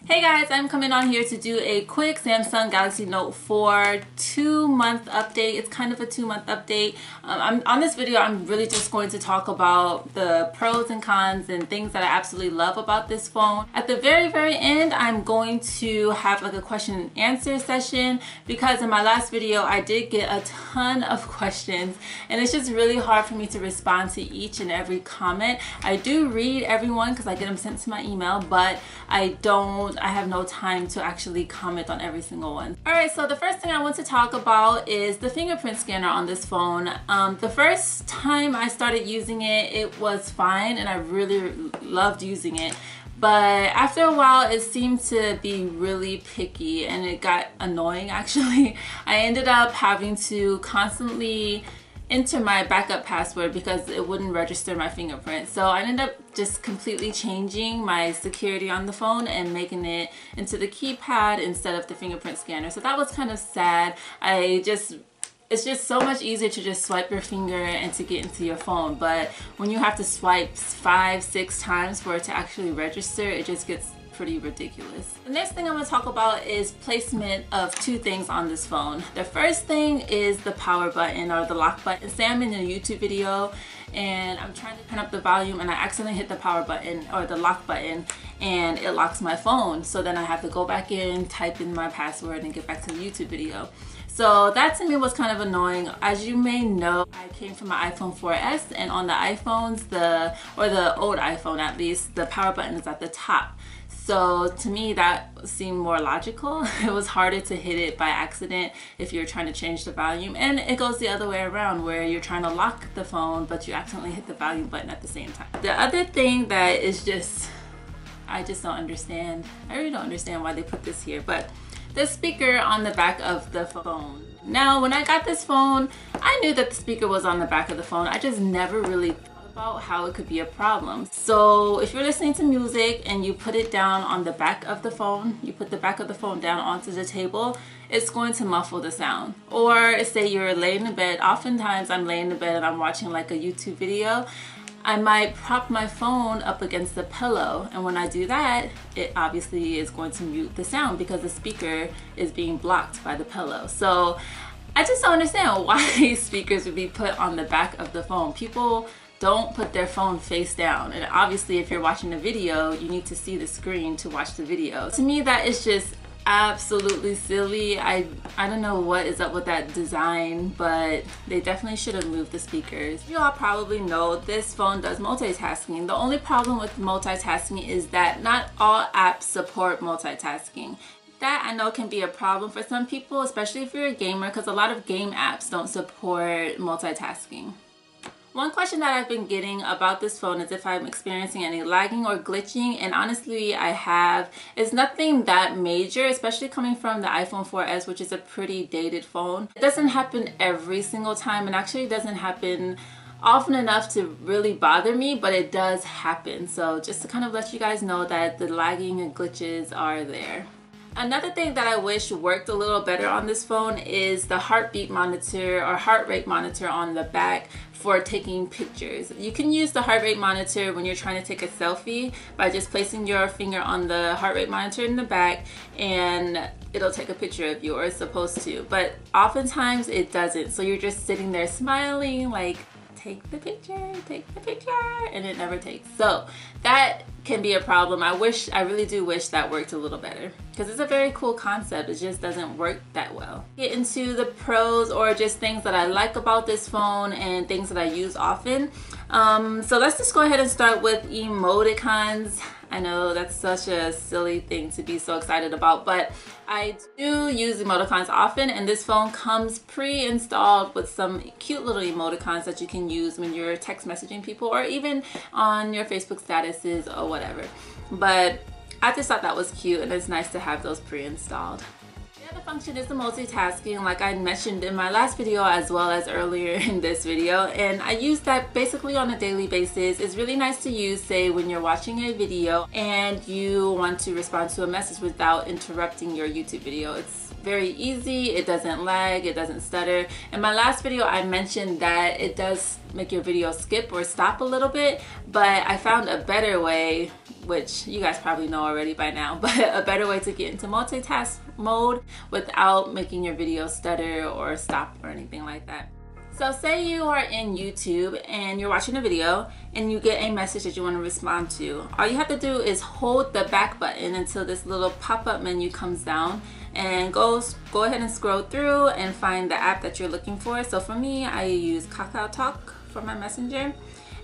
Hey guys, I'm coming on here to do a quick Samsung Galaxy Note 4 2-month update. It's kind of a 2-month update. On this video, I'm really just going to talk about the pros and cons and things that I absolutely love about this phone. At the very end, I'm going to have like a question and answer session because in my last video, I did get a ton of questions and it's just really hard for me to respond to each and every comment. I do read everyone because I get them sent to my email, but I have no time to actually comment on every single one. Alright, so the first thing I want to talk about is the fingerprint scanner on this phone. The first time I started using it, it was fine and I really loved using it. But after a while, it seemed to be really picky and it got annoying actually. I ended up having to constantly enter my backup password because it wouldn't register my fingerprint. So I ended up just completely changing my security on the phone and making it into the keypad instead of the fingerprint scanner. So that was kind of sad. It's just so much easier to just swipe your finger and to get into your phone. But when you have to swipe 5-6 times for it to actually register, it just gets pretty ridiculous. The next thing I'm going to talk about is placement of two things on this phone. The first thing is the power button or the lock button. Say I'm in a YouTube video and I'm trying to turn up the volume and I accidentally hit the power button or the lock button and it locks my phone. So then I have to go back in, type in my password and get back to the YouTube video. So that to me was kind of annoying. As you may know, I came from an iPhone 4S and on the iPhones, or the old iPhone at least, the power button is at the top. So to me that seemed more logical. It was harder to hit it by accident if you're trying to change the volume, and it goes the other way around where you're trying to lock the phone but you accidentally hit the volume button at the same time. The other thing that is just, I just don't understand. I really don't understand why they put this here, but the speaker on the back of the phone. Now when I got this phone, I knew that the speaker was on the back of the phone. I just never really about how it could be a problem. So if you're listening to music and you put it down on the back of the phone, you put the back of the phone down onto the table, it's going to muffle the sound. Or say you're laying in bed, oftentimes I'm laying in bed and I'm watching like a YouTube video, I might prop my phone up against the pillow, and when I do that, it obviously is going to mute the sound because the speaker is being blocked by the pillow. So I just don't understand why speakers would be put on the back of the phone. People don't put their phone face down, and obviously if you're watching a video, you need to see the screen to watch the video. To me, that is just absolutely silly. I don't know what is up with that design, but they definitely should have moved the speakers. You all probably know this phone does multitasking. The only problem with multitasking is that not all apps support multitasking. That I know can be a problem for some people, especially if you're a gamer, because a lot of game apps don't support multitasking. One question that I've been getting about this phone is if I'm experiencing any lagging or glitching, and honestly I have. It's nothing that major, especially coming from the iPhone 4S, which is a pretty dated phone. It doesn't happen every single time and actually doesn't happen often enough to really bother me, but it does happen. So just to kind of let you guys know that the lagging and glitches are there. Another thing that I wish worked a little better on this phone is the heartbeat monitor or heart rate monitor on the back for taking pictures. You can use the heart rate monitor when you're trying to take a selfie by just placing your finger on the heart rate monitor in the back and it'll take a picture of you, or it's supposed to, but oftentimes it doesn't. So you're just sitting there smiling like, take the picture, and it never takes. So that can be a problem. I really do wish that worked a little better because it's a very cool concept. It just doesn't work that well. Get into the pros or just things that I like about this phone and things that I use often. So let's just go ahead and start with emoticons. I know that's such a silly thing to be so excited about, but I do use emoticons often, and this phone comes pre-installed with some cute little emoticons that you can use when you're text messaging people or even on your Facebook statuses or whatever. But I just thought that was cute and it's nice to have those pre-installed. The other function is the multitasking, like I mentioned in my last video as well as earlier in this video, and I use that basically on a daily basis. It's really nice to use, say, when you're watching a video and you want to respond to a message without interrupting your YouTube video. It's very easy, it doesn't lag, it doesn't stutter. In my last video I mentioned that it does make your video skip or stop a little bit, but I found a better way which you guys probably know already by now, but a better way to get into multitask mode without making your video stutter or stop or anything like that. So say you are in YouTube and you're watching a video and you get a message that you want to respond to. All you have to do is hold the back button until this little pop-up menu comes down, and go ahead and scroll through and find the app that you're looking for. So for me, I use KakaoTalk for my messenger.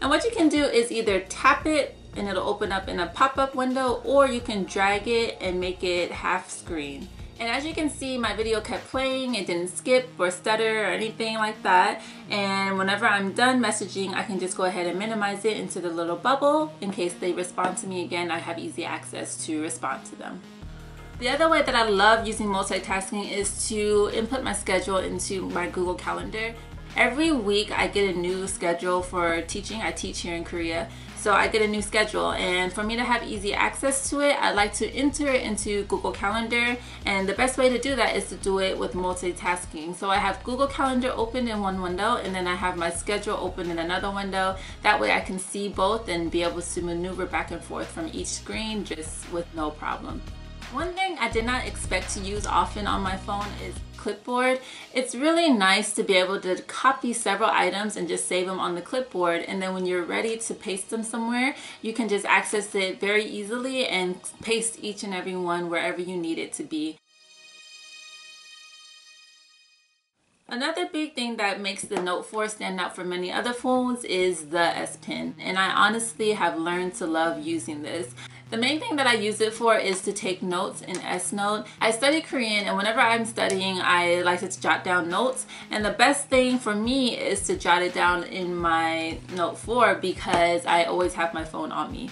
And what you can do is either tap it and it'll open up in a pop-up window, or you can drag it and make it half screen. And as you can see, my video kept playing. It didn't skip or stutter or anything like that. And whenever I'm done messaging, I can just go ahead and minimize it into the little bubble. In case they respond to me again, I have easy access to respond to them. The other way that I love using multitasking is to input my schedule into my Google Calendar. Every week I get a new schedule for teaching. I teach here in Korea. So I get a new schedule, and for me to have easy access to it, I like to enter it into Google Calendar, and the best way to do that is to do it with multitasking. So I have Google Calendar open in one window, and then I have my schedule open in another window. That way I can see both and be able to maneuver back and forth from each screen just with no problem. One thing I did not expect to use often on my phone is clipboard. It's really nice to be able to copy several items and just save them on the clipboard, and then when you're ready to paste them somewhere, you can just access it very easily and paste each and every one wherever you need it to be. Another big thing that makes the Note 4 stand out from many other phones is the S Pen, and I honestly have learned to love using this. The main thing that I use it for is to take notes in S Note. I study Korean, and whenever I'm studying, I like to jot down notes, and the best thing for me is to jot it down in my Note 4 because I always have my phone on me.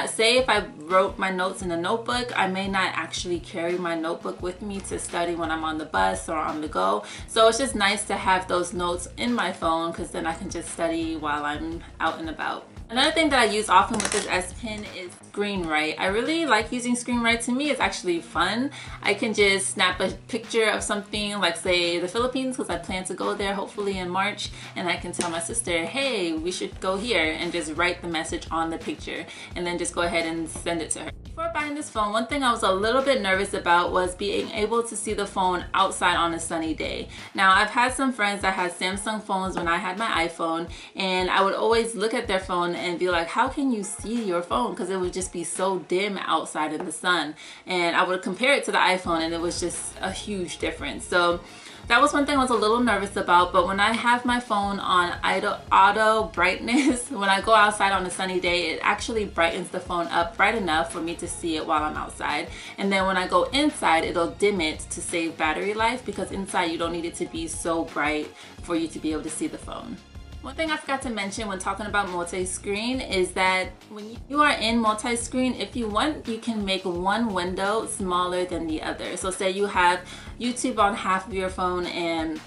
Say if I wrote my notes in a notebook, I may not actually carry my notebook with me to study when I'm on the bus or on the go. So it's just nice to have those notes in my phone because then I can just study while I'm out and about. Another thing that I use often with this S Pen is ScreenWrite. I really like using ScreenWrite. To me, it's actually fun. I can just snap a picture of something like, say, the Philippines, because I plan to go there hopefully in March, and I can tell my sister, hey, we should go here, and just write the message on the picture and then just go ahead and send it to her. Before buying this phone, one thing I was a little bit nervous about was being able to see the phone outside on a sunny day. Now, I've had some friends that had Samsung phones when I had my iPhone, and I would always look at their phone and be like, how can you see your phone? Because it would just be so dim outside in the sun. And I would compare it to the iPhone, and it was just a huge difference. So that was one thing I was a little nervous about, but when I have my phone on auto brightness, when I go outside on a sunny day, it actually brightens the phone up bright enough for me to see it while I'm outside. And then when I go inside, it'll dim it to save battery life, because inside you don't need it to be so bright for you to be able to see the phone. One thing I forgot to mention when talking about multi-screen is that when you are in multi-screen, if you want, you can make one window smaller than the other. So say you have YouTube on half of your phone and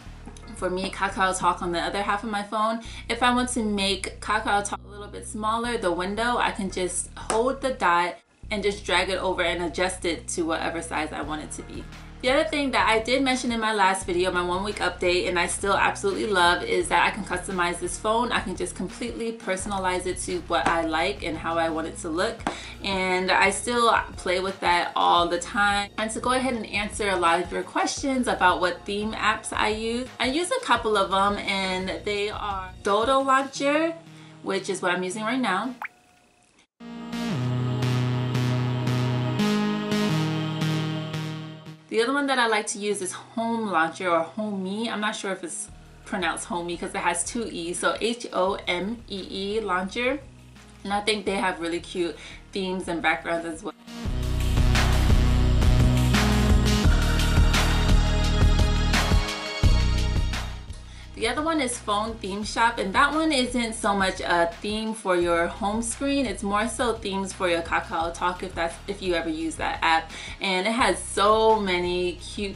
for me, KakaoTalk on the other half of my phone. If I want to make KakaoTalk a little bit smaller, the window, I can just hold the dot and just drag it over and adjust it to whatever size I want it to be. The other thing that I did mention in my last video, my 1 week update, and I still absolutely love, is that I can customize this phone. I can just completely personalize it to what I like and how I want it to look. And I still play with that all the time. And to go ahead and answer a lot of your questions about what theme apps I use a couple of them, and they are Doodle Launcher, which is what I'm using right now. The other one that I like to use is Home Launcher, or Homee. I'm not sure if it's pronounced Homee because it has two E's, so H-O-M-E-E Launcher. And I think they have really cute themes and backgrounds as well. The other one is Phone Theme Shop, and that one isn't so much a theme for your home screen. It's more so themes for your KakaoTalk, if you ever use that app. And it has so many cute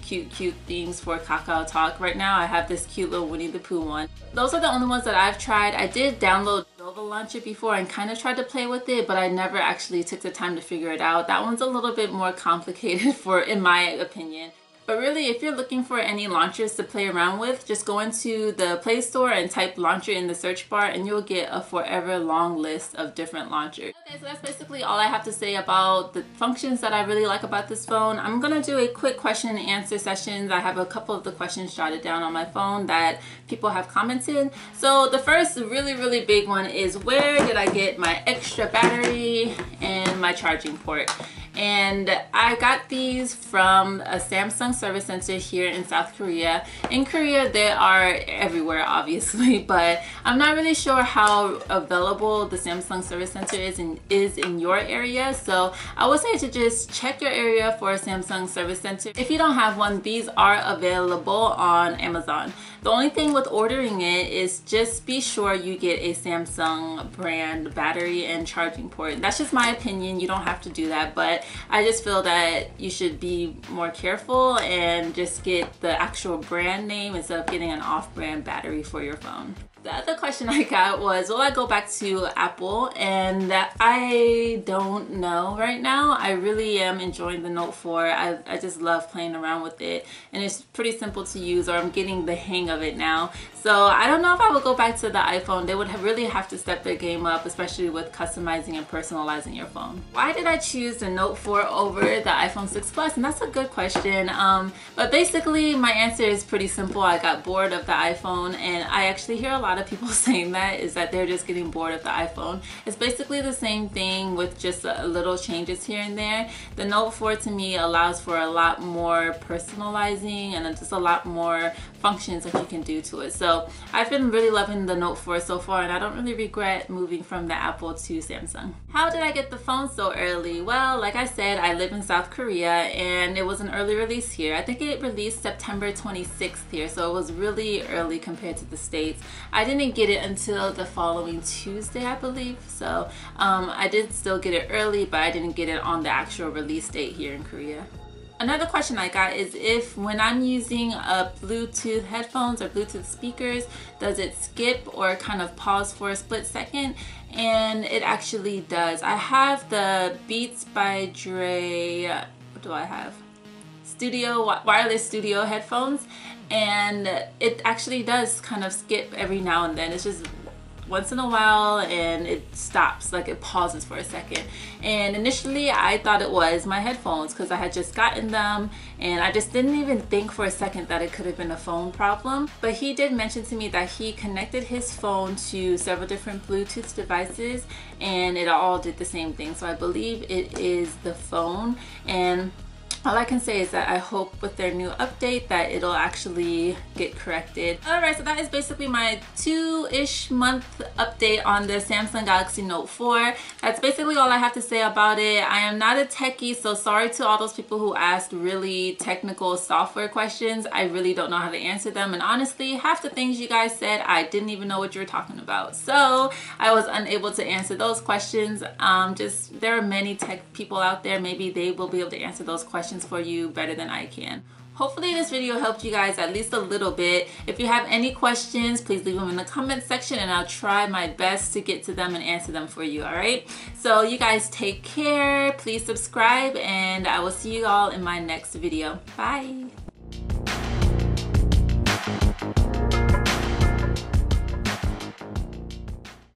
themes for KakaoTalk. Right now I have this cute little Winnie the Pooh one. Those are the only ones that I've tried. I did download Doodle Launcher before and kind of tried to play with it, but I never actually took the time to figure it out. That one's a little bit more complicated in my opinion. But really, if you're looking for any launchers to play around with, just go into the Play Store and type launcher in the search bar and you'll get a forever long list of different launchers. Okay, so that's basically all I have to say about the functions that I really like about this phone. I'm gonna do a quick question and answer sessions. I have a couple of the questions jotted down on my phone that people have commented. So the first really big one is, where did I get my extra battery and my charging port? And I got these from a Samsung service center here in South Korea. In Korea, they are everywhere, obviously, but I'm not really sure how available the Samsung service center is in your area. So I would say to just check your area for a Samsung service center. If you don't have one, these are available on Amazon. The only thing with ordering it is just be sure you get a Samsung brand battery and charging port. That's just my opinion. You don't have to do that, but I just feel that you should be more careful and just get the actual brand name instead of getting an off-brand battery for your phone. The other question I got was, will I go back to Apple? And I don't know right now. I really am enjoying the Note 4. I just love playing around with it, and it's pretty simple to use, or I'm getting the hang of it now. So I don't know if I would go back to the iPhone. They would really have to step their game up, especially with customizing and personalizing your phone. Why did I choose the Note 4 over the iPhone 6 Plus? And that's a good question. But basically my answer is pretty simple. I got bored of the iPhone, and I actually hear a lot of people saying that, is that they're just getting bored of the iPhone. It's basically the same thing with just a little changes here and there. The Note 4 to me allows for a lot more personalizing and just a lot more functions that you can do to it. So I've been really loving the Note 4 so far, and I don't really regret moving from the Apple to Samsung. How did I get the phone so early? Well, like I said, I live in South Korea and it was an early release here. I think it released September 26th here, so it was really early compared to the States. I didn't get it until the following Tuesday, I believe. So I did still get it early, but I didn't get it on the actual release date here in Korea. Another question I got is, if when I'm using Bluetooth headphones or Bluetooth speakers, does it skip or kind of pause for a split second? And it actually does. I have the Beats by Dre, what do I have? Wireless studio headphones, and it actually does kind of skip every now and then. It's just once in a while and it stops, like it pauses for a second. And initially I thought it was my headphones because I had just gotten them, and I just didn't even think for a second that it could have been a phone problem. But he did mention to me that he connected his phone to several different Bluetooth devices and it all did the same thing. So I believe it is the phone, and all I can say is that I hope with their new update that it'll actually get corrected. Alright, so that is basically my 2-ish month update on the Samsung Galaxy Note 4. That's basically all I have to say about it. I am not a techie, so sorry to all those people who asked really technical software questions. I really don't know how to answer them, and honestly, half the things you guys said, I didn't even know what you were talking about. So I was unable to answer those questions. There are many tech people out there. Maybe they will be able to answer those questions for you better than I can. Hopefully this video helped you guys at least a little bit. If you have any questions, please leave them in the comment section and I'll try my best to get to them and answer them for you, alright? So you guys take care, please subscribe, and I will see you all in my next video. Bye!